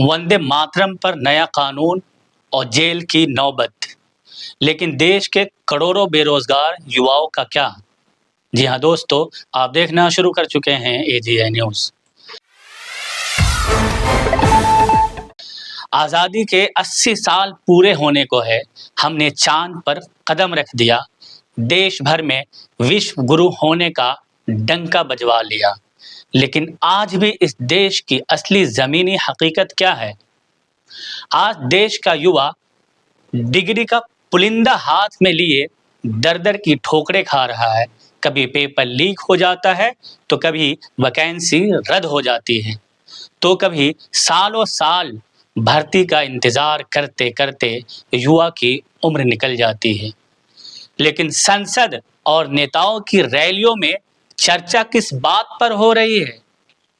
वंदे मातरम पर नया कानून और जेल की नौबत, लेकिन देश के करोड़ों बेरोजगार युवाओं का क्या? जी हाँ दोस्तों, आप देखना शुरू कर चुके हैं AGI न्यूज़। आज़ादी के 80 साल पूरे होने को है, हमने चांद पर कदम रख दिया, देश भर में विश्व गुरु होने का डंका बजवा लिया। लेकिन आज भी इस देश की असली ज़मीनी हकीकत क्या है? आज देश का युवा डिग्री का पुलिंदा हाथ में लिए दर-दर की ठोकरें खा रहा है। कभी पेपर लीक हो जाता है, तो कभी वैकेंसी रद्द हो जाती है, तो कभी सालों साल भर्ती का इंतज़ार करते-करते युवा की उम्र निकल जाती है। लेकिन संसद और नेताओं की रैलियों में चर्चा किस बात पर हो रही है?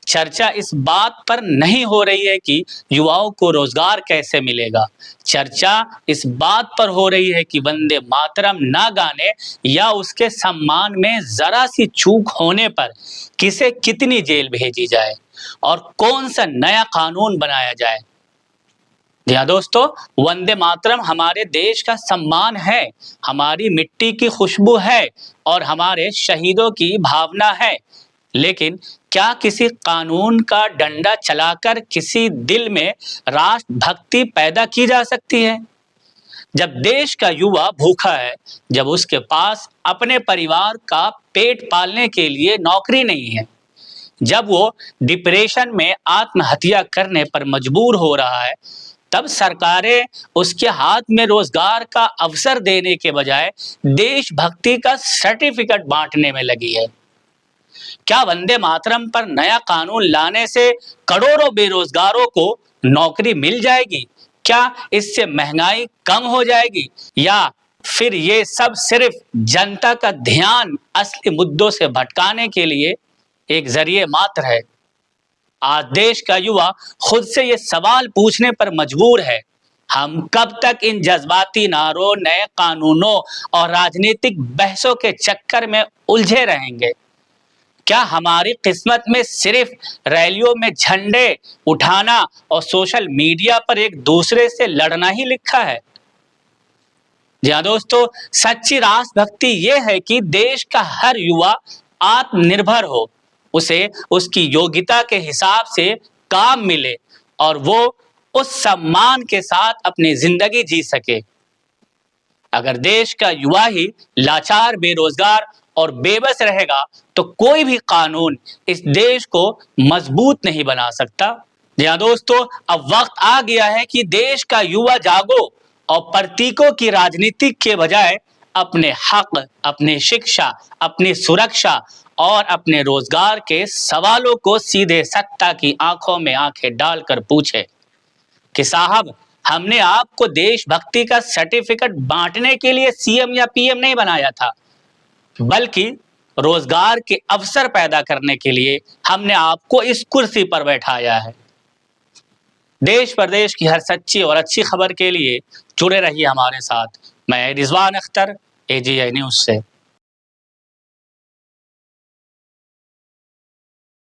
चर्चा इस बात पर नहीं हो रही है कि युवाओं को रोजगार कैसे मिलेगा। चर्चा इस बात पर हो रही है कि वंदे मातरम ना गाने या उसके सम्मान में जरा सी चूक होने पर किसे कितनी जेल भेजी जाए और कौन सा नया कानून बनाया जाए। जी हाँ दोस्तों, वंदे मातरम हमारे देश का सम्मान है, हमारी मिट्टी की खुशबू है और हमारे शहीदों की भावना है। लेकिन क्या किसी कानून का डंडा चलाकर किसी दिल में राष्ट्रभक्ति पैदा की जा सकती है? जब देश का युवा भूखा है, जब उसके पास अपने परिवार का पेट पालने के लिए नौकरी नहीं है, जब वो डिप्रेशन में आत्महत्या करने पर मजबूर हो रहा है, तब सरकारें उसके हाथ में रोजगार का अवसर देने के बजाय देशभक्ति का सर्टिफिकेट बांटने में लगी है। क्या वंदे मातरम पर नया कानून लाने से करोड़ों बेरोजगारों को नौकरी मिल जाएगी? क्या इससे महंगाई कम हो जाएगी, या फिर ये सब सिर्फ जनता का ध्यान असली मुद्दों से भटकाने के लिए एक जरिए मात्र है? आज देश का युवा खुद से ये सवाल पूछने पर मजबूर है, हम कब तक इन जज्बाती नारों, नए कानूनों और राजनीतिक बहसों के चक्कर में उलझे रहेंगे? क्या हमारी किस्मत में सिर्फ रैलियों में झंडे उठाना और सोशल मीडिया पर एक दूसरे से लड़ना ही लिखा है? जी हाँ दोस्तों, सच्ची राष्ट्रभक्ति ये है कि देश का हर युवा आत्मनिर्भर हो, उसे उसकी योग्यता के हिसाब से काम मिले और वो उस सम्मान के साथ अपनी जिंदगी जी सके। अगर देश का युवा ही लाचार, बेरोजगार और बेबस रहेगा, तो कोई भी कानून इस देश को मजबूत नहीं बना सकता। जी हाँ दोस्तों, अब वक्त आ गया है कि देश का युवा जागो और प्रतीकों की राजनीति के बजाय अपने हक, अपनी शिक्षा, अपनी सुरक्षा और अपने रोजगार के सवालों को सीधे सत्ता की आंखों में आंखें डालकर पूछे कि साहब, हमने आपको देशभक्ति का सर्टिफिकेट बांटने के लिए CM या PM नहीं बनाया था, बल्कि रोजगार के अवसर पैदा करने के लिए हमने आपको इस कुर्सी पर बैठाया है। देश प्रदेश की हर सच्ची और अच्छी खबर के लिए जुड़े रहिए हमारे साथ। मैं रिजवान अख्तर, AGI न्यूज़ से।